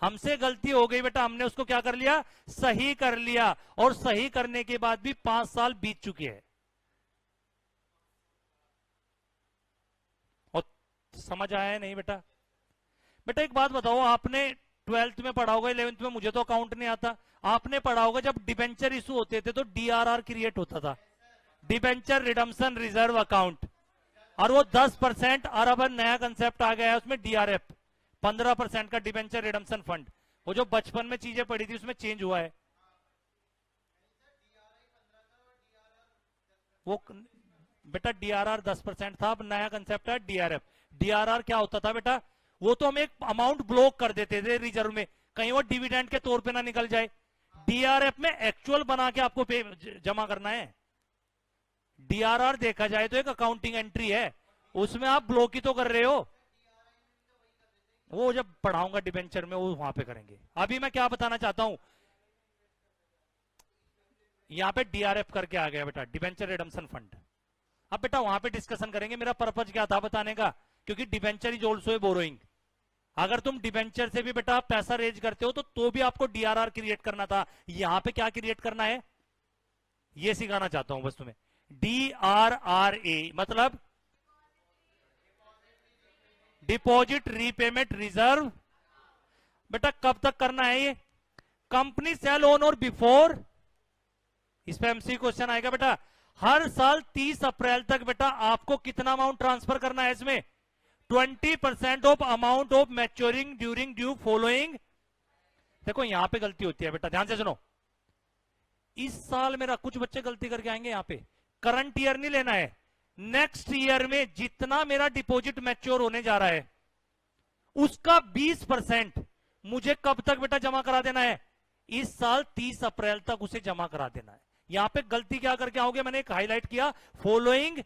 हमसे गलती हो गई बेटा, हमने उसको क्या कर लिया, सही कर लिया, और सही करने के बाद भी 5 साल बीत चुके हैं, और समझ आया है नहीं बेटा। बेटा एक बात बताओ, आपने 12th में पढ़ा होगा, 11th में, मुझे तो अकाउंट नहीं आता, आपने पढ़ा होगा जब डिबेंचर इशू होते थे तो डीआरआर क्रिएट होता था, डिबेंचर रिडम्पशन रिजर्व अकाउंट, और वो 10%, और अब नया कंसेप्ट आ गया है उसमें डीआरएफ, 15% का डिबेंचर रिडम्पशन फंड, वो जो बचपन में चीजें पड़ी थी उसमें चेंज हुआ है वो बेटा, डीआरआर 10% था, अब नया कंसेप्ट है डीआरएफ। डीआरआर क्या होता था बेटा, वो तो हम एक अमाउंट ब्लॉक कर देते थे रिजर्व में, कहीं वो डिविडेंड के तौर पे ना निकल जाए। डीआरएफ में एक्चुअल बना के आपको पे जमा करना है। डीआरआर देखा जाए तो एक अकाउंटिंग एंट्री है, उसमें आप ब्लॉक ही तो कर रहे हो, वो जब पढ़ाऊंगा डिबेंचर में वो वहां पे करेंगे। अभी मैं क्या बताना चाहता हूं, यहां पे डीआरएफ करके आ गया बेटा, डिबेंचर रिडम्पशन फंड। अब बेटा वहां पे डिस्कशन करेंगे, मेरा पर्पज क्या था बताने का, क्योंकि debenture is also a borrowing. अगर तुम डिबेंचर से भी बेटा पैसा रेज करते हो तो भी आपको डीआरआर क्रिएट करना था, यहां पे क्या क्रिएट करना है ये सिखाना चाहता हूं बस तुम्हें। डीआरआरए मतलब डिपॉजिट रीपेमेंट रिजर्व। बेटा कब तक करना है ये, कंपनी सेल ऑन और बिफोर, इस पे एमसी क्वेश्चन आएगा बेटा। हर साल 30 अप्रैल तक बेटा आपको कितना अमाउंट ट्रांसफर करना है इसमें, 20% of amount of maturing during due following. देखो यहां पे गलती होती है बेटा, ध्यान से सुनो, इस साल मेरा कुछ बच्चे गलती करके आएंगे, यहां पे करंट ईयर नहीं लेना है, नेक्स्ट ईयर में जितना मेरा डिपॉजिट मैच्योर होने जा रहा है उसका 20% मुझे कब तक बेटा जमा करा देना है, इस साल 30 अप्रैल तक उसे जमा करा देना है। यहां पे गलती क्या करके आओगे, मैंने एक हाईलाइट किया, फॉलोइंग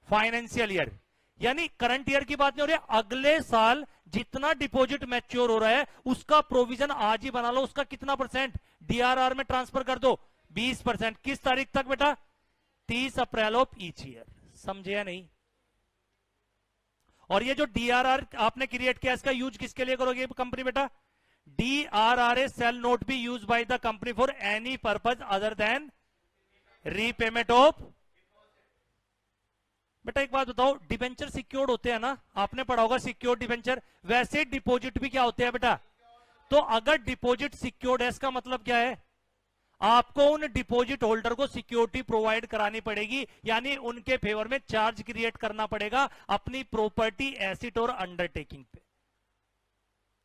फाइनेंशियल ईयर, यानी करंट ईयर की बात नहीं हो रही, अगले साल जितना डिपॉजिट मैच्योर हो रहा है उसका प्रोविजन आज ही बना लो, उसका कितना परसेंट डीआरआर में ट्रांसफर कर दो, 20%। किस तारीख तक बेटा, 30 अप्रैल ऑफ ईच ईयर। समझे या नहीं, और ये जो डीआरआर आपने क्रिएट किया इसका यूज किसके लिए करोगे कंपनी बेटा? DRRA shall not be used by the company for any purpose other than repayment of। बेटा एक बात बताओ, डिबेंचर सिक्योर्ड होते हैं ना, आपने पढ़ा होगा सिक्योर्ड डिबेंचर, वैसे डिपॉजिट भी क्या होते हैं बेटा? तो अगर डिपॉजिट सिक्योर्ड है इसका मतलब क्या है? आपको उन डिपॉजिट होल्डर को सिक्योरिटी प्रोवाइड करानी पड़ेगी, यानी उनके फेवर में चार्ज क्रिएट करना पड़ेगा अपनी प्रॉपर्टी एसेट और अंडरटेकिंग पे।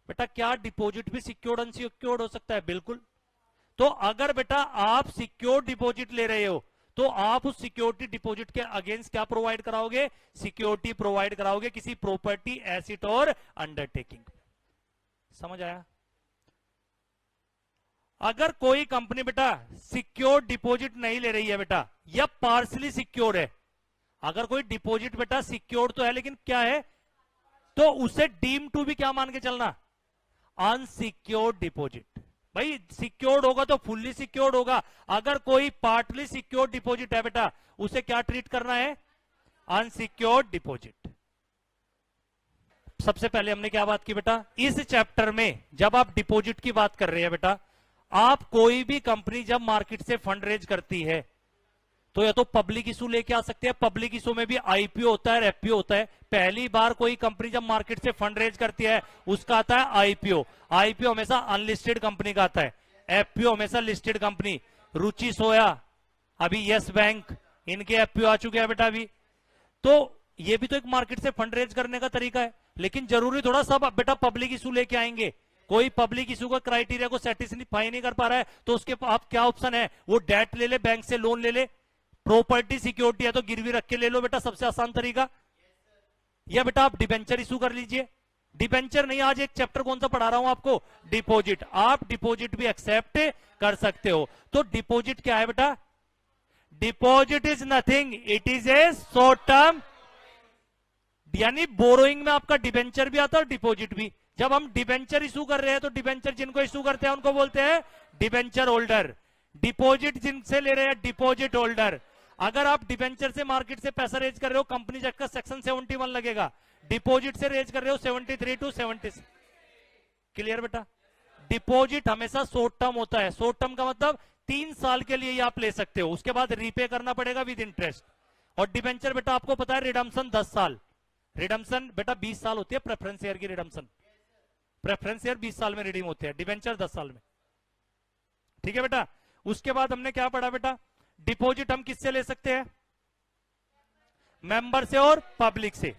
बेटा क्या डिपॉजिट भी सिक्योर्ड अनसिक्योर्ड हो सकता है? बिल्कुल। तो अगर बेटा आप सिक्योर्ड डिपॉजिट ले रहे हो तो आप उस सिक्योरिटी डिपॉजिट के अगेंस्ट क्या प्रोवाइड कराओगे? सिक्योरिटी प्रोवाइड कराओगे किसी प्रॉपर्टी एसेट और अंडरटेकिंग। समझ आया? अगर कोई कंपनी बेटा सिक्योर्ड डिपॉजिट नहीं ले रही है बेटा, या पार्सली सिक्योर्ड है, अगर कोई डिपॉजिट बेटा सिक्योर्ड तो है लेकिन क्या है, तो उसे डीम टू भी क्या मान के चलना? Unsecured deposit. भाई सिक्योर्ड होगा तो फुल्ली सिक्योर्ड होगा, अगर कोई पार्टली सिक्योर्ड डिपॉजिट है बेटा उसे क्या ट्रीट करना है? Unsecured deposit. सबसे पहले हमने क्या बात की बेटा, इस चैप्टर में जब आप डिपॉजिट की बात कर रहे हैं बेटा, आप कोई भी कंपनी जब मार्केट से फंड रेज करती है तो या तो पब्लिक इशू लेके आ सकते हैं, पब्लिक इशू में भी आईपीओ होता है, एफपीओ होता है। पहली बार कोई कंपनी जब मार्केट से फंड रेज करती है उसका आता है आईपीओ। आईपीओ हमेशा अनलिस्टेड कंपनी का आता है, एफपीओ हमेशा लिस्टेड कंपनी। रुचि सोया, अभी यस बैंक, इनके एफपीओ आ चुके हैं बेटा अभी। तो ये भी तो एक मार्केट से फंड रेज करने का तरीका है, लेकिन जरूरी थोड़ा सब बेटा पब्लिक इशू लेके आएंगे। कोई पब्लिक इशू का क्राइटेरिया को सेटिस्फाई नहीं कर पा रहा है तो उसके आप क्या ऑप्शन है? वो डेट ले ले, बैंक से लोन ले ले, प्रॉपर्टी सिक्योरिटी है तो गिरवी रख के ले लो बेटा, सबसे आसान तरीका। या बेटा आप डिबेंचर इशू कर लीजिए। डिबेंचर नहीं, आज एक चैप्टर कौन सा पढ़ा रहा हूं आपको? डिपॉजिट। आप डिपॉजिट भी एक्सेप्ट कर सकते हो। तो डिपॉजिट क्या है बेटा? Deposit is nothing, it is a short term, यानी बोरोइंग में आपका डिबेंचर भी आता है और डिपॉजिट भी। जब हम डिबेंचर इशू कर रहे हैं तो डिबेंचर जिनको इशू करते हैं उनको बोलते हैं डिबेंचर होल्डर, डिपॉजिट जिनसे ले रहे हैं डिपॉजिट होल्डर। अगर आप डिबेंचर से मार्केट से पैसा रेज कर रहे हो, कंपनी एक्ट का सेक्शन 71 लगेगा। डिपॉजिट से रेज कर रहे हो 73 टू 76। क्लियर बेटा? डिपॉजिट हमेशा शॉर्ट टर्म होता है। शॉर्ट टर्म का मतलब 3 साल के लिए आप ले सकते हो, उसके बाद रीपे करना पड़ेगा विद इंटरेस्ट। और डिबेंचर बेटा आपको पता है रिडम्पशन 10 साल, रिडम्पशन बेटा 20 साल होती है प्रेफरेंस शेयर की रिडम्पशन। प्रेफरेंस शेयर 20 साल में रिडीम होते हैं, डिबेंचर 10 साल में। ठीक है बेटा? उसके बाद हमने क्या पढ़ा बेटा? डिपॉजिट हम किससे ले सकते हैं? मेंबर से और पब्लिक से।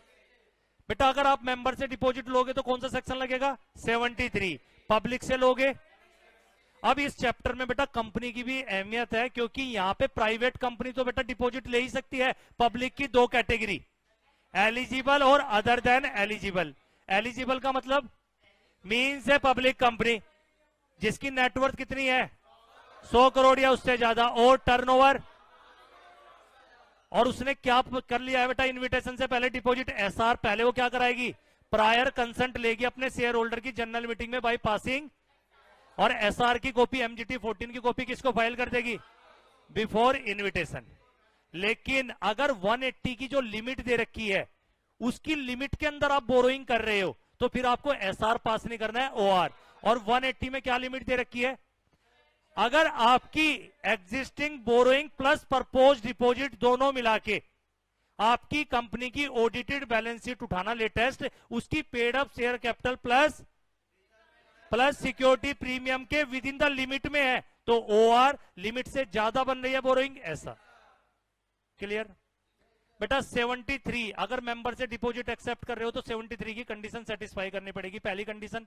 बेटा अगर आप मेंबर से डिपॉजिट लोगे तो कौन सा सेक्शन लगेगा? 73। पब्लिक से लोगे? अब इस चैप्टर में बेटा कंपनी की भी अहमियत है, क्योंकि यहां पे प्राइवेट कंपनी तो बेटा डिपॉजिट ले ही सकती है। पब्लिक की 2 कैटेगरी, एलिजिबल और अदर देन एलिजिबल। एलिजिबल का मतलब मीन्स है पब्लिक कंपनी जिसकी नेटवर्थ कितनी है? 100 करोड़ या उससे ज्यादा, और टर्नओवर, और उसने क्या कर लिया है बेटा इनविटेशन से पहले डिपॉजिट? एसआर पहले वो क्या कराएगी? प्रायर कंसेंट लेगी अपने शेयर होल्डर की जनरल मीटिंग में बाय पासिंग, और एसआर की कॉपी एमजीटी 14 की कॉपी किसको फाइल कर देगी? Before invitation. लेकिन अगर 180 की जो लिमिट दे रखी है उसकी लिमिट के अंदर आप बोरोइंग कर रहे हो तो फिर आपको एसआर पास नहीं करना है, ओआर। और 180 में क्या लिमिट दे रखी है? अगर आपकी existing borrowing plus propose deposit दोनों मिला के आपकी कंपनी की ऑडिटेड बैलेंस शीट उठाना लेटेस्ट, उसकी paid up share capital plus security premium के विद इन द लिमिट में है तो ओआर, लिमिट से ज्यादा बन रही है बोरोइंग, ऐसा। क्लियर बेटा? 73 अगर मेंबर से डिपॉजिट एक्सेप्ट कर रहे हो तो 73 की कंडीशन सेटिस्फाई करनी पड़ेगी। पहली कंडीशन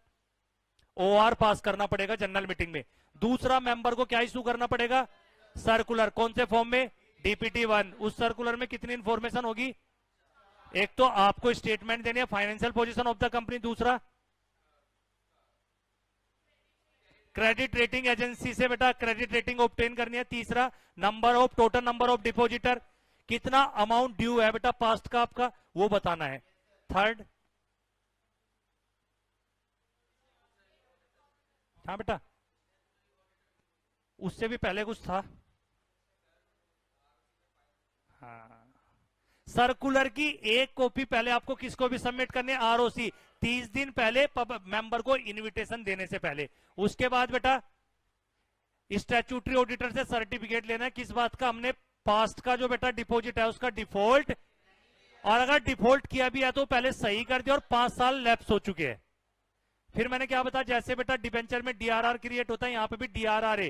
ओआर पास करना पड़ेगा जनरल मीटिंग में। दूसरा, मेंबर को क्या इशू करना पड़ेगा? सर्कुलर। कौन से फॉर्म में? डीपीटी 1। उस सर्कुलर में कितनी इंफॉर्मेशन होगी? एक तो आपको स्टेटमेंट देनी है financial position of the company, दूसरा क्रेडिट रेटिंग एजेंसी से बेटा क्रेडिट रेटिंग ऑब्टेन करनी है, तीसरा टोटल नंबर ऑफ डिपॉजिटर, कितना अमाउंट ड्यू है बेटा पास्ट का आपका वो बताना है, थर्ड। हाँ बेटा, उससे भी पहले कुछ था। हाँ, सर्कुलर की एक कॉपी पहले आपको किसको भी सबमिट करनी है, आरओसी, 30 दिन पहले मेंबर को इनविटेशन देने से पहले। उसके बाद बेटा स्टैट्यूटरी ऑडिटर से सर्टिफिकेट लेना है, किस बात का, हमने पास्ट का जो बेटा डिपॉजिट है उसका डिफॉल्ट, और अगर डिफॉल्ट किया भी है तो पहले सही कर दिया और 5 साल लैप्स हो चुके हैं। फिर मैंने क्या बताया, जैसे बेटा डिबेंचर में डीआरआर क्रिएट होता है, यहां पे भी डीआरआर है।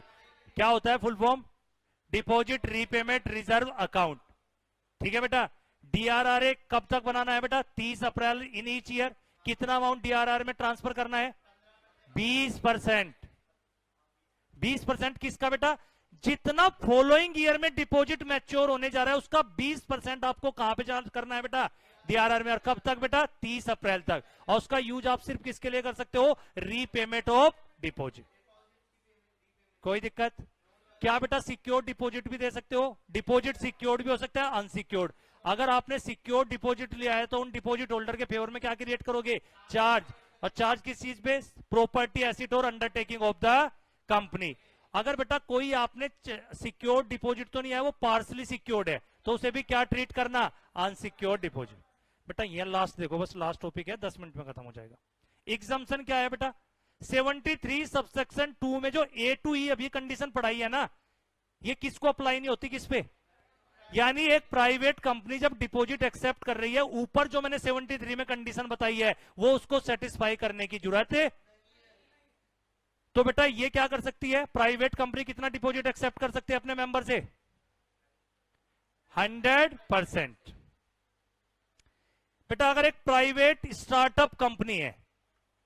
क्या होता है full form, deposit repayment reserve account. ठीक है बेटा, डीआरआर कब तक बनाना है बेटा, 30 अप्रैल इन ईच ईयर। कितना अमाउंट डीआरआर में ट्रांसफर करना है, 20%। 20% किसका बेटा, जितना फॉलोइंग ईयर में डिपॉजिट मैच्योर होने जा रहा है उसका 20% आपको कहां पे चार्ज करना है बेटा, डीआरआर में। और कब तक बेटा, 30 अप्रैल तक। और उसका यूज आप सिर्फ किसके लिए कर सकते हो, रीपेमेंट ऑफ डिपॉजिट। कोई दिक्कत क्या बेटा, सिक्योर्ड डिपॉजिट भी दे सकते हो, डिपॉजिट सिक्योर्ड भी हो सकता है, अनसिक्योर्ड। अगर आपने सिक्योर्ड डिपॉजिट लिया है तो उन डिपॉजिट होल्डर के फेवर में क्या क्रिएट करोगे, चार्ज। और चार्ज किस चीज पे, प्रॉपर्टी एसेट और अंडरटेकिंग ऑफ द कंपनी। अगर बेटा कोई आपने सिक्योर्ड डिपॉजिट तो नहीं है, वो पार्सली सिक्योर्ड है, तो उसे भी क्या ट्रीट करना, अनसिक्योर्ड डिपॉजिट। बेटा ये लास्ट देखो, बस लास्ट टॉपिक है, 10 मिनट में खत्म हो जाएगा। एग्जाम्पशन क्या है बेटा, 73 सबसेक्शन 2 में जो ए टू ई अभी कंडीशन पढ़ाई है ना, ये किसको अप्लाई नहीं होती, किस पे, यानी एक प्राइवेट कंपनी जब डिपॉजिट एक्सेप्ट कर रही है, ऊपर जो मैंने 73 में कंडीशन बताई है वो उसको सेटिस्फाई करने की जरूरत है। तो बेटा ये क्या कर सकती है, प्राइवेट कंपनी कितना डिपॉजिट एक्सेप्ट कर सकती है अपने मेंबर से, 100%। बेटा अगर एक प्राइवेट स्टार्टअप कंपनी है,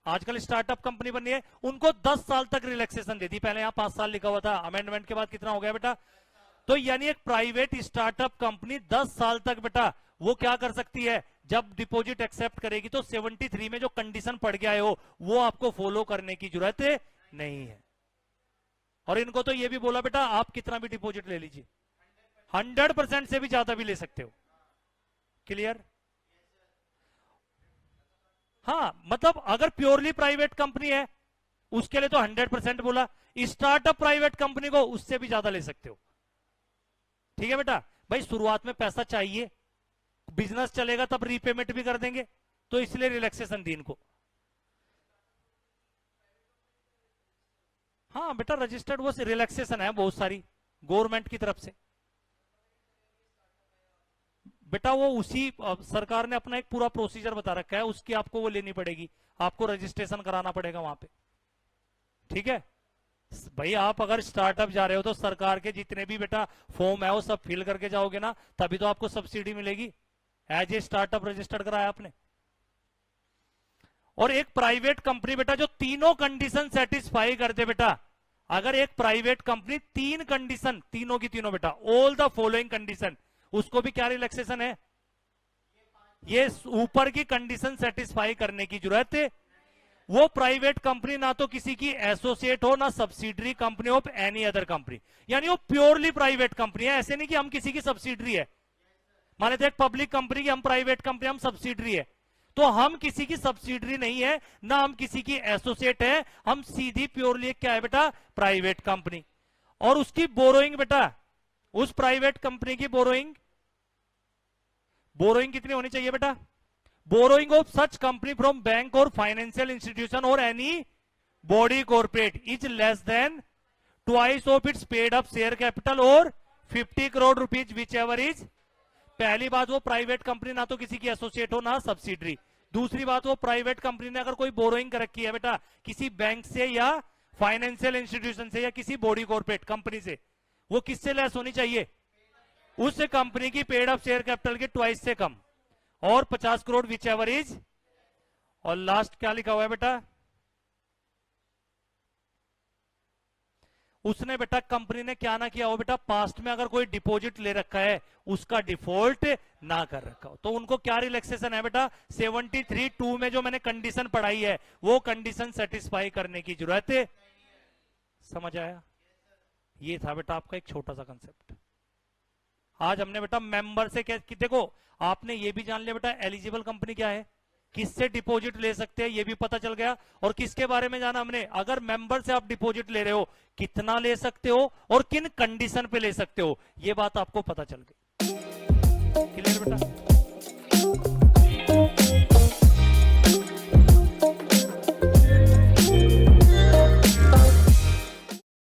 आजकल स्टार्टअप कंपनी बनी है, उनको 10 साल तक रिलैक्सेशन देती, पहले यहां 5 साल लिखा हुआ था, अमेंडमेंट के बाद कितना हो गया बेटा, तो यानी एक प्राइवेट स्टार्टअप कंपनी 10 साल तक बेटा वो क्या कर सकती है, जब डिपॉजिट एक्सेप्ट करेगी तो 73 में जो कंडीशन पड़ गया है वो आपको फॉलो करने की जरूरत नहीं है। और इनको तो ये भी बोला बेटा आप कितना भी डिपॉजिट ले लीजिए, 100% से भी ज्यादा भी ले सकते हो। क्लियर, हाँ, मतलब अगर प्योरली प्राइवेट कंपनी है उसके लिए तो 100% बोला, स्टार्टअप प्राइवेट कंपनी को उससे भी ज्यादा ले सकते हो। ठीक है बेटा, भाई शुरुआत में पैसा चाहिए, बिजनेस चलेगा तब रीपेमेंट भी कर देंगे, तो इसलिए रिलैक्सेशन दी इनको। हाँ बेटा रजिस्टर्ड वो रिलैक्सेशन है बहुत सारी गवर्नमेंट की तरफ से। बेटा वो उसी सरकार ने अपना एक पूरा प्रोसीजर बता रखा है, उसकी आपको वो लेनी पड़ेगी, आपको रजिस्ट्रेशन कराना पड़ेगा वहां पे। ठीक है भाई, आप अगर स्टार्टअप जा रहे हो तो सरकार के जितने भी बेटा फॉर्म है वो सब फिल करके जाओगे ना, तभी तो आपको सब्सिडी मिलेगी, एज ए स्टार्टअप रजिस्टर्ड कराया आपने। और एक प्राइवेट कंपनी बेटा जो तीनों कंडीशन सेटिस्फाई कर दे बेटा, अगर एक प्राइवेट कंपनी 3 कंडीशन, तीनों की तीनों बेटा ऑल द फॉलोइंग कंडीशन, उसको भी क्या रिलैक्सेशन है, ये ऊपर की कंडीशन सेटिस्फाई करने की जरूरत है। वो प्राइवेट कंपनी ना तो किसी की एसोसिएट हो, ना subsidiary company of any other company, यानी वो प्योरली प्राइवेट कंपनी है। ऐसे नहीं कि हम किसी की सब्सिडरी है, मान लेते एक पब्लिक कंपनी की हम प्राइवेट कंपनी, हम सब्सिडरी है, तो हम किसी की सब्सिडरी नहीं है, ना हम किसी की एसोसिएट है, हम सीधी प्योरली क्या है बेटा, प्राइवेट कंपनी। और उसकी बोरोइंग बेटा, उस प्राइवेट कंपनी की बोरोइंग कितनी होनी चाहिए बेटा, borrowing of such company from bank और फाइनेंशियल इंस्टीट्यूशन और any body corporate is less than twice of its paid up share capital और 50 crore rupees which ever is. पहली बात वो प्राइवेट कंपनी ना तो किसी की एसोसिएट हो ना सब्सिडरी। दूसरी बात वो प्राइवेट कंपनी ने अगर कोई बोरोइंग कर रखी है बेटा किसी बैंक से या फाइनेंशियल इंस्टीट्यूशन से या किसी बॉडी कॉर्पोरेट कंपनी से, वो किससे लेस होनी चाहिए, उस कंपनी की पेड अप शेयर कैपिटल के ट्वाइस से कम और 50 करोड़ विच एवर इज। और लास्ट क्या लिखा हुआ है बेटा, उसने बेटा कंपनी ने क्या ना किया हो बेटा, पास्ट में अगर कोई डिपॉजिट ले रखा है उसका डिफॉल्ट ना कर रखा हो, तो उनको क्या रिलैक्सेशन है बेटा, 73(2) में जो मैंने कंडीशन पढ़ाई है वो कंडीशन सेटिस्फाई करने की जरूरत है। समझ आया, ये था बेटा आपका एक छोटा सा कंसेप्ट। आज हमने बेटा मेंबर से क्या, देखो आपने ये भी जान लिया बेटा एलिजिबल कंपनी क्या है, किससे डिपॉजिट ले सकते हैं ये भी पता चल गया, और किसके बारे में जाना हमने, अगर मेंबर से आप डिपॉजिट ले रहे हो कितना ले सकते हो और किन कंडीशन पे ले सकते हो, ये बात आपको पता चल गई। क्लियर बेटा।